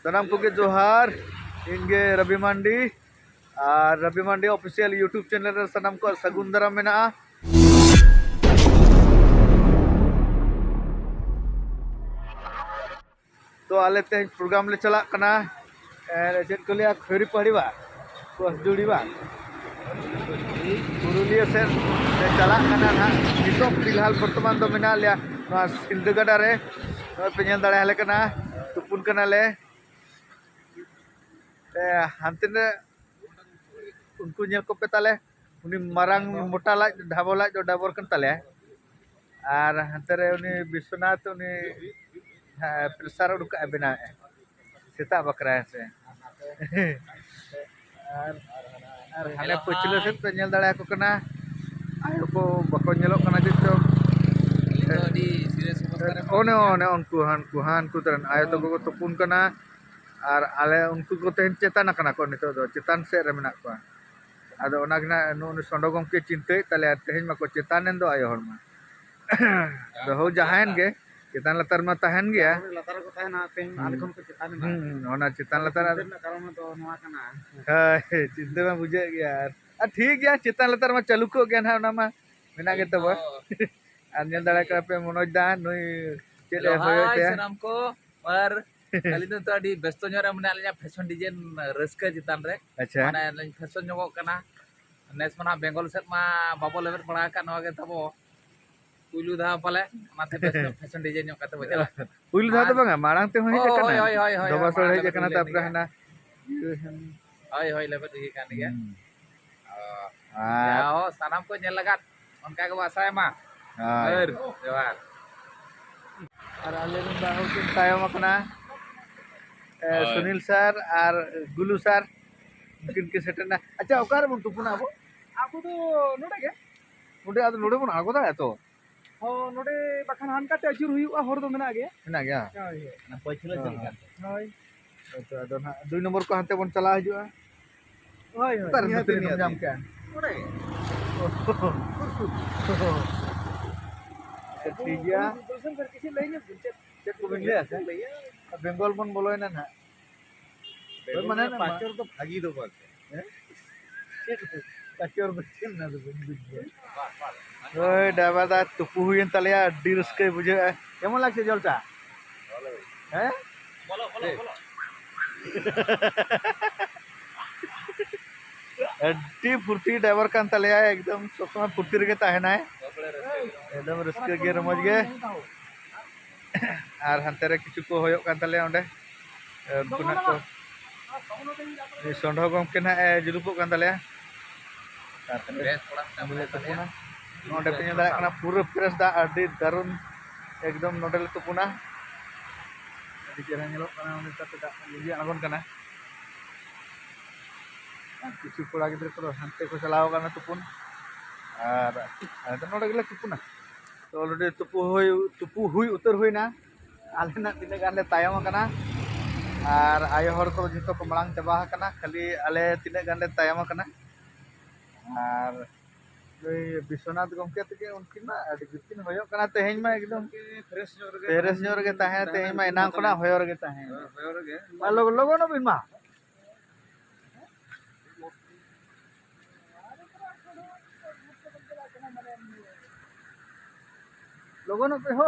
सनाम को जोहार इनगे रवि मांडी और रवि मांडी ऑफिशियल यूट्यूब चैनल सनाम को सगुन दाराम मेना। तो आले ते प्रोग्राम ले चला कना चेक को लिया खरी पहाड़ीवा कोसजुड़ीवा पुरुलिया से चला कना ना नितो फिलहाल वर्तमान तो मेना लिया सिलदगड़ा रे पेñal दाड़े हले कना तुपुन कना ले हांते ने उनको नेल को पे ताले उनी मारांग मोटा लाज ढाबो लाज जो डाबर कन ताले और हांते रे उनी विश्वनाथ उनी प्रेसार उड़का बेना सेता बकरा से और हाले पछिलो से पेñal दाड़े को कना आयो को बको नेलो कना जितो ओने ओने उनको हानकु तरन आयो तो को तुपुन कना और आले उनको को तेन चेतन कना को नितो दो चेतन से रे मेना को आदो ओनागना नु सोंडो गमके चिंते ताले तेहेन मको चेतन दो आयो हरमा दो हो जहान गे चेतन लतार मा तहन गया लतार को तहना तेन आले खन को चेतन ना ओना चेतन लतार कारण तो नवा कना हाय चिंते में बुझे गया यार ठीक गया चेतन लतार मा चालू को गया ना ओना मा मेना गे तब और नेल दाड़ा का पे मनोज दा नुई चेले होयो ते सनाम को और खाली तो अडी व्यस्त ᱧᱚᱨ ᱢᱮᱱᱟᱜ ᱞᱤᱧᱟ फैशन डिजाइन रस्का चितान रे अच्छा माने फैशन ᱧᱚᱜᱚᱜ ᱠᱟᱱᱟ नेस मना बेंगल सेट मा बाबो लेवेट पड़ा का नवा गे तबो पुइलु धा पाले माथे फैशन डिजाइन ᱧᱚᱜ काते बचला पुइलु धा तो बांगा मारांग ते होई कना होय होय होय दबा सोड़ हे कना तापर हना होय होय लेवेट ही कान गया आ आओ सनाम को नेल लगात उनका के आशा मा और जोहार और आले बाहु किन तायम अपना सुनील सर और गुलू सर किन के सेटना अच्छा ओकार मन तुपुना अब आको तो नोडे गे नोडे आदो नोडे मन आगो दा तो हो नोडे बखान हान काटे अजुर हुआ हर दो मेना गे ना गया ना पछिलो चल का होय तो आदो ना 2 नंबर को हाते बन चला हिजुआ होय पर नियत जाम के नोडे ठीक गया दर्शन कर किसी लेने चेक को बिंगले আছে बेंगल बन बोलोय ना ना माने ना पाचर तो भागी दो बात पाचर बचिन ना तो ओए डाबा दा तुपु हुयन तलिया अड्डी रस्के बुझे केमन लागছে জলটা हैं बोलो बोलो बोलो अड्डी फुर्ती ड्राइवर कान तलिया एकदम सब समय फुर्ती रे ताहेना है एकदम रस्के गे रमज गे और हांते रे किछु को होयो कान तलिया ओंडे उनकुना को सोंढो गमके ना जुलुपो कान तलिया बेस थोड़ा मिले तुपुना नोडे पे दा कना पूरा फ्रेश दा अड्डी दारुन एकदम नोडे ले तुपुना अड्डी चेहरा नेलो कना उनी तते दा लिया अगन कना किछु कोड़ा गिद्र को हांते को चलाओ कना तुपुन और तो नोडे गेले तुपुना तो ऑलरेडी तुपु हुई उतर हुई ना आले ना तिने गान ले तायम कना और आयो हर को जितो को मलांग चबा कना खाली आले तिने गान ले तायम कना और विश्वनाथ गमके तके उनकिन मा अडी गितिन होयो कना तेहेन मा एकदम फ्रेश जोर गे ताहे तेहेन मा एना कोना होयो गे ताहे लोगो न बिन मा लोगों पे हो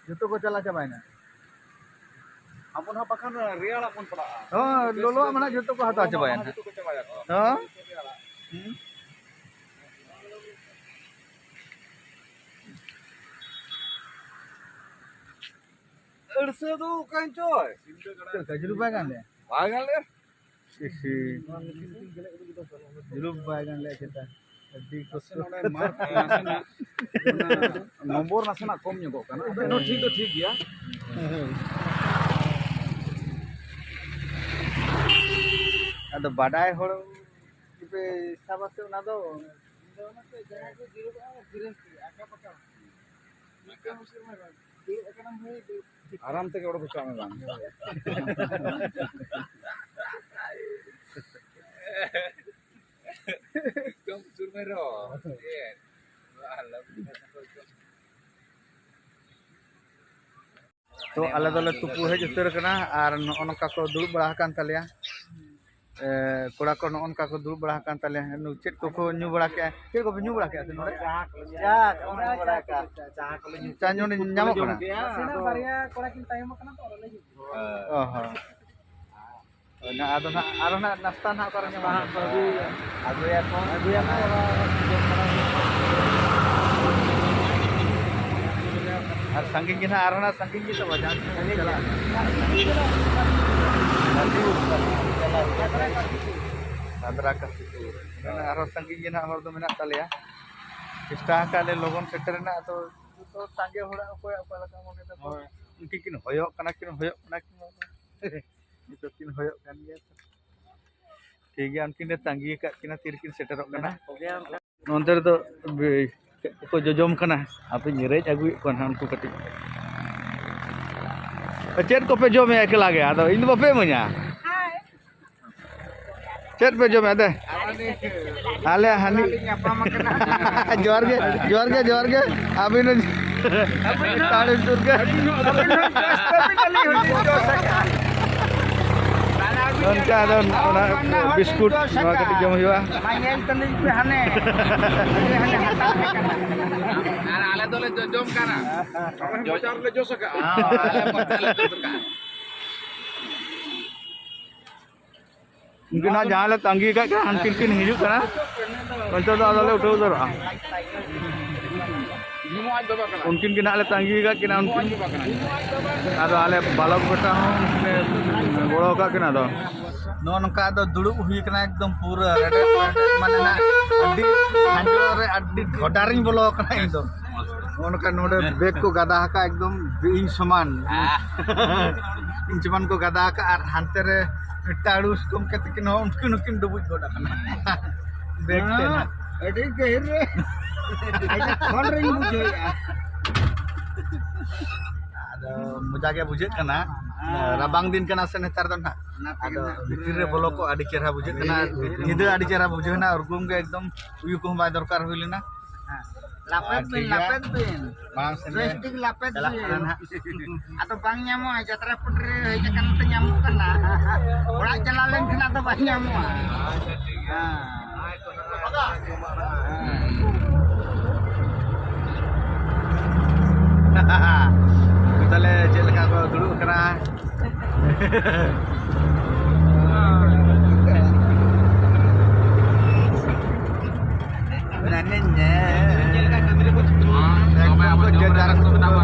जतो को चला चबायना अपन हा बखान रियाल अपन पड़ा हां लोलो मना जतो को हता चबायना तो को चबाया हां अरसे दो कांचोय चल कजलु बागान ले बागान ले इसी जुलुप बागान ले चेता अड्डी को मार नासना नंबर नासना कम ᱧᱚᱜᱚᱜ kana नो ठीक तो ठीक गया अद बाडाय होड़ पे साबसे ना दो जहां को जीरो गिरन आका पका मका मुश्किल में एकनम है आराम से ओड़ बचा में बान एकदम सुर में रहो ये तो आले दोले तुपु हेज उतर कना और नोनका को दुड़ुब बड़ा कान तालिया कोड़ा को नोनका को दुड़ुब बड़ा कान तालिया चेक को न्यू बड़ा के चेक को न्यू बड़ा के से नोडे चा न्यू ᱧᱟᱢᱚᱜ ᱠᱟᱱᱟ बारिया कोड़ा किन टाइम कना तो ले ओहो ना आदो ना आरो ना नास्ता ना कर ᱧᱟᱢᱚᱜ aguya ko और संगिंग की ना आरो ना संगिंग की तो वजह से चला Sandra ka situ आरो संगिंग की ना हर दो मेना तालिया इस्टा काले लोगन सेटर ना तो सांगे होड़ा कोई apa laka mone तो उनकी किन होयो कना किन itu किन होयो kan ya ठीक है उनकी ने तंगी का किना तीर किन सेटरok kana नोंतर तो को जोजम kana apa nyeret agui kon hanku katik चेट को पे जो मैं अकेला गया तो इन बपे मुnya चेट पे जो मैं दे आले हनी जोर के अभी न ताड़े सुर के उनका ada बिस्कुट नवा कटी जम हुआ मांगेल तलिंग पे हने আর আলে দলে জম কানা बाजार ले जो सका আলে পচালে জসকা mungkin aja ala tanggi ka hankin kin hijuk kana konco do ale udah udah निमो आज दबा कना mungkin kena ale tanggi ka kena mungkin ada ale balok beta ho bolo ka kena do non ka do duduk hui kena ekdom pura rede mane na adi hanjor re adi dhodaring bolo kena itu non ka node bek ko gada ka ekdom being saman incuman ko gada ka ar hante re taurus kom ketikin ho mungkin dubut goda kena bek tena एडी गहिर रे आइजा खोल रही बुझे ada mujaga bujut kana rabang din kana se netar do na ada bitir re bolo ko adi cerah bujut kana nyida adi cerah bujut na urgum ge ekdom uyu ko bai dorkar hoilina lapet bin bang sen joystick lapet bin atau bang nyamu aja terputre aja kan nyamu kana ora jalalen kena to bang nyamu kita le cek leka ko duduk kena benannya cek leka kamera ko sampai apa jarak tu berapa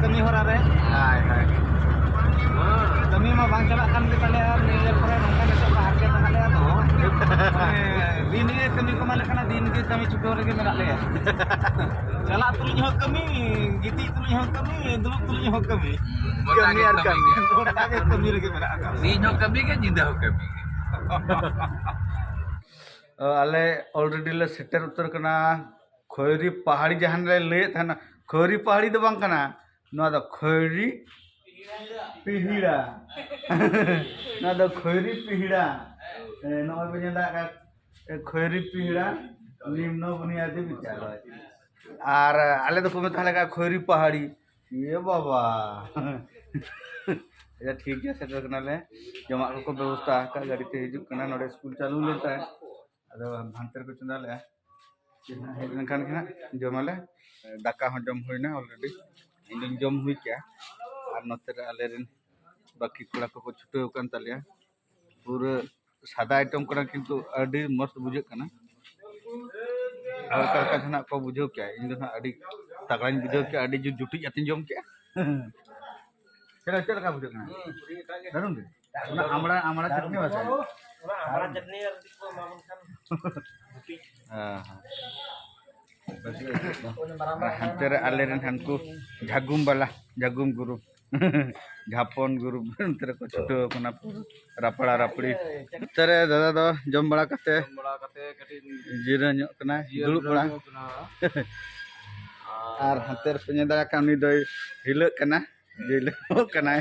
kami hora re hai hai kami mah bang calakan kita lihat nilai pore nongka besok harga tengah lihat tuh din ini kami kemana kana din ini kami cukup lagi menak lihat cala tulinya kami giti tulinya kami dulu tulinya kami kami ar kami kami lagi menak ni nyok kami kan jindah kami ale already le setter utar kana khoiri pahadi jahan le le thana khoiri pahadi do bang kana no da khoiri pihida no da khoiri pihida no bejanda ka khoiri pihida nimno बुनियादी विचार আর আলে তো কমে তাহলে খৈরি পাহাড়ি এ বাবা এটা ঠিক আছে সেটা কানালে জমা को व्यवस्था का गाड़ी ते हिजुक कना नोडे स्कूल चालू लेता है अदो भांतर को चंदाले हेज नखान के जमाले दाका हो जम होइना ऑलरेडी इन जम हुई क्या और नोते आले रेन बाकी कोड़ा को छुटे होकन तालिया पूरा सादा आइटम करा किंतु अडी मस्त बुझे कना और का जना को बुझो क्या इन ना अडी तगड़न बुझो क्या अडी जो जुटी जाती जम क्या चलो का बुझो कना दारुन दे आमड़ा आमड़ा चटनी वाला आमड़ा चटनी और को मामन खान हां hantar aliran hanku jagum bala jagum guru japon guru antar ko choto kona rapala rapdi tare dada do jom bala kate kati jira nyok kena dulu bala Ar hantar penyedara kami doi hilek kena, hilek kena.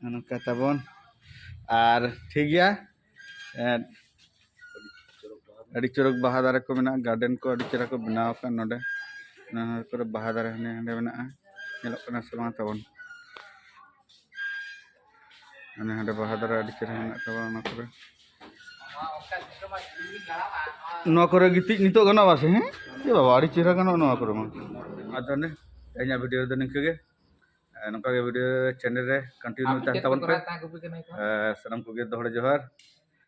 Anu kata bon. Ar ठीक गया ᱟᱹᱰᱤ ᱪᱚᱨᱚᱠ ᱵᱟᱦᱟ ᱫᱟᱨᱮ ᱠᱚ ᱢᱮᱱᱟᱜᱼᱟ garden ᱠᱚ ᱟᱹᱰᱤ ᱪᱮᱦᱨᱟ ᱠᱚ ᱵᱮᱱᱟᱣ ᱟᱠᱟᱫ ᱱᱚᱰᱮ ᱱᱚᱣᱟ ᱠᱚᱨᱮ ᱵᱟᱦᱟ ᱫᱟᱨᱮ ᱦᱟᱸᱰᱮ ᱢᱮᱱᱟᱜᱼᱟ ᱧᱮᱞᱚᱜ ᱠᱟᱱᱟ ᱥᱮ ᱵᱟᱝ ᱛᱟᱵᱚᱱ ᱦᱟᱸᱰᱮ ᱵᱟᱦᱟ ᱫᱟᱨᱮ ᱟᱹᱰᱤ ᱪᱮᱦᱨᱟ ᱢᱮᱱᱟᱜ ᱛᱟᱵᱚᱱᱟ ᱚᱱᱟ ᱠᱚᱨᱮ ᱱᱚᱣᱟ ᱠᱚᱨᱮ ᱜᱤᱛᱤᱡ ᱱᱤᱛᱚᱜ ᱜᱟᱱᱚᱜᱼᱟ ᱥᱮ ᱦᱮᱸ ᱮ ᱵᱟᱵᱟ ᱟᱹᱰᱤ ᱪᱮᱦᱨᱟ ᱜᱟᱱᱚᱜᱼᱟ ᱱᱚᱣᱟ ᱠᱚᱨᱮ ᱢᱟ ᱟᱫᱚ ねᱤᱧᱟᱹᱜ ᱵᱷᱤᱰᱤᱭᱳ ᱫᱚ ᱱᱤᱝᱠᱟᱹ ᱜᱮ ᱱᱚᱝᱠᱟ ᱜᱮ ᱵᱷᱤᱰᱤᱭᱳ ᱪᱮᱱᱮᱞ ᱨᱮ ᱠᱚᱱᱴᱤᱱᱤᱭᱩ ᱛᱟᱦᱮᱱ ᱛᱟᱵᱚᱱ ᱯᱮ ᱥᱟᱱᱟᱢ ᱠᱚᱜᱮ ᱫᱚᱦᱲᱟ ᱡᱚᱦᱟᱨ